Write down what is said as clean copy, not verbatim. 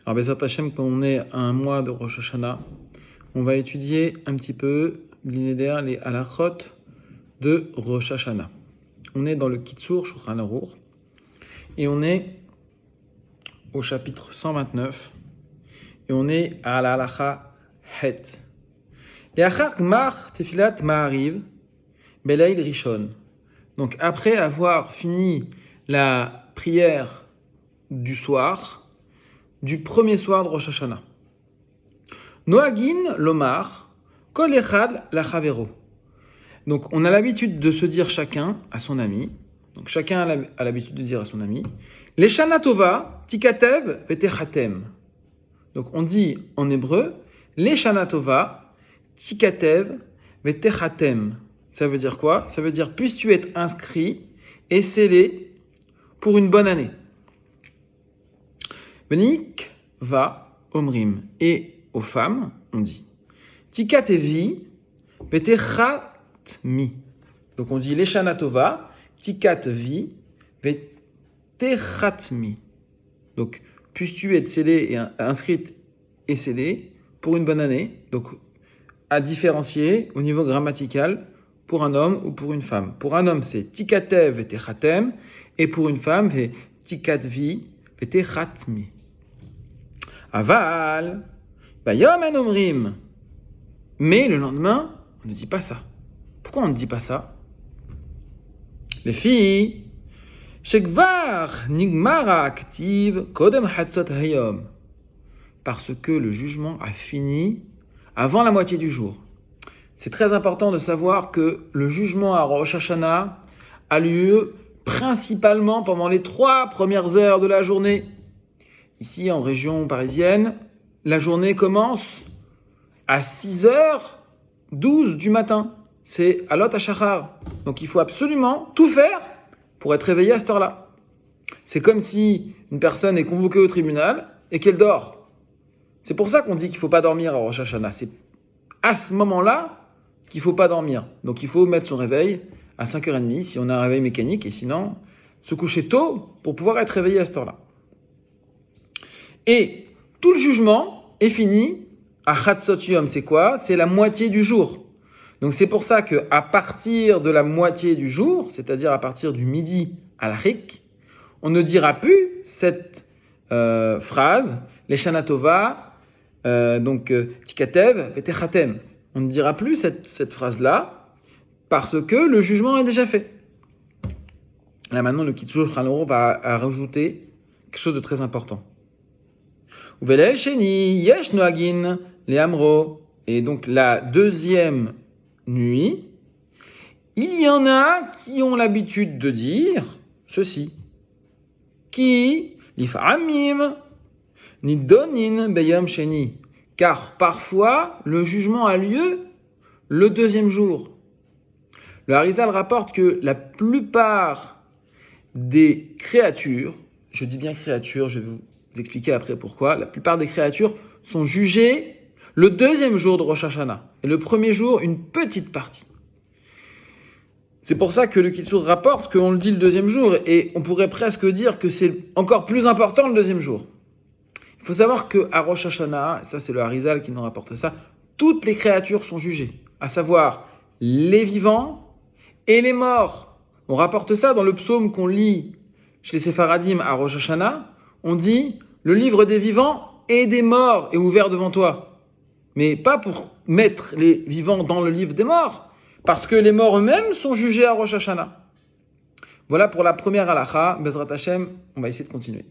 Alors, Bezrat Hashem, quand on est à un mois de Rosh Hashanah, on va étudier un petit peu les halachot de Rosh Hashanah. On est dans le Kitzur Shulchan Aruch et on est au chapitre 129 et on est à la halacha Het. Le'achar gmar tefilat ma'ariv beleil rishon. Donc après avoir fini la prière du soir, du premier soir de Rosh Hashanah. Noagin lomar kol echad lachavero. Donc on a l'habitude de se dire chacun à son ami. Donc chacun a l'habitude de dire à son ami. Leshana tova tikatev vetechatem. Donc on dit en hébreu Leshana tova tikatev vetechatem. Ça veut dire quoi? Ça veut dire puisses-tu être inscrit et scellé pour une bonne année. Benik va omrim. Et aux femmes, on dit Tikatevi vetechatmi. Donc on dit Leshana tova tikatvi vetechatmi. Donc puisses-tu être scellée et inscrite et scellée pour une bonne année. Donc à différencier au niveau grammatical pour un homme ou pour une femme. Pour un homme, c'est tikatev vetechatem et pour une femme, c'est tikatvi vetechatmi. Aval, bayom en omrim. Mais le lendemain, on ne dit pas ça. Pourquoi on ne dit pas ça? Les filles, shekvar nigmara aktiv kodem hatzot hayom. Parce que le jugement a fini avant la moitié du jour. C'est très important de savoir que le jugement à Rosh Hashanah a lieu principalement pendant les 3 premières heures de la journée. Ici, en région parisienne, la journée commence à 6h12 du matin. C'est Alot HaShachar. Donc, il faut absolument tout faire pour être réveillé à cette heure-là. C'est comme si une personne est convoquée au tribunal et qu'elle dort. C'est pour ça qu'on dit qu'il ne faut pas dormir à Rosh Hashanah. C'est à ce moment-là qu'il ne faut pas dormir. Donc, il faut mettre son réveil à 5h30 si on a un réveil mécanique et sinon, se coucher tôt pour pouvoir être réveillé à cette heure-là. Et tout le jugement est fini à Chatzot Yom. C'est quoi? C'est la moitié du jour. Donc c'est pour ça qu'à partir de la moitié du jour, c'est-à-dire à partir du midi à l'Arik, on ne dira plus cette phrase, Leshana tova, tikatev vetechatem. On ne dira plus cette phrase-là parce que le jugement est déjà fait. Là maintenant, le Kitzur Shulchan Aruch va rajouter quelque chose de très important. Uvelel sheni yesh noagin leamro. Et donc la deuxième nuit, il y en a qui ont l'habitude de dire ceci. Qui lifamim nidonin beyom sheni. Car parfois, le jugement a lieu le deuxième jour. Le Harizal rapporte que la plupart des créatures, je dis bien créatures, je vais vous expliquer après pourquoi, la plupart des créatures sont jugées le deuxième jour de Rosh Hashanah. Et le premier jour, une petite partie. C'est pour ça que le Kitzur rapporte qu'on le dit le deuxième jour, et on pourrait presque dire que c'est encore plus important le deuxième jour. Il faut savoir qu'à Rosh Hashanah, ça c'est le Harizal qui nous rapporte ça, toutes les créatures sont jugées, à savoir les vivants et les morts. On rapporte ça dans le psaume qu'on lit chez les Séfaradim à Rosh Hashanah. On dit « Le livre des vivants et des morts est ouvert devant toi ». Mais pas pour mettre les vivants dans le livre des morts, parce que les morts eux-mêmes sont jugés à Rosh Hashanah. Voilà pour la première halakha. Bezrat Hashem, on va essayer de continuer.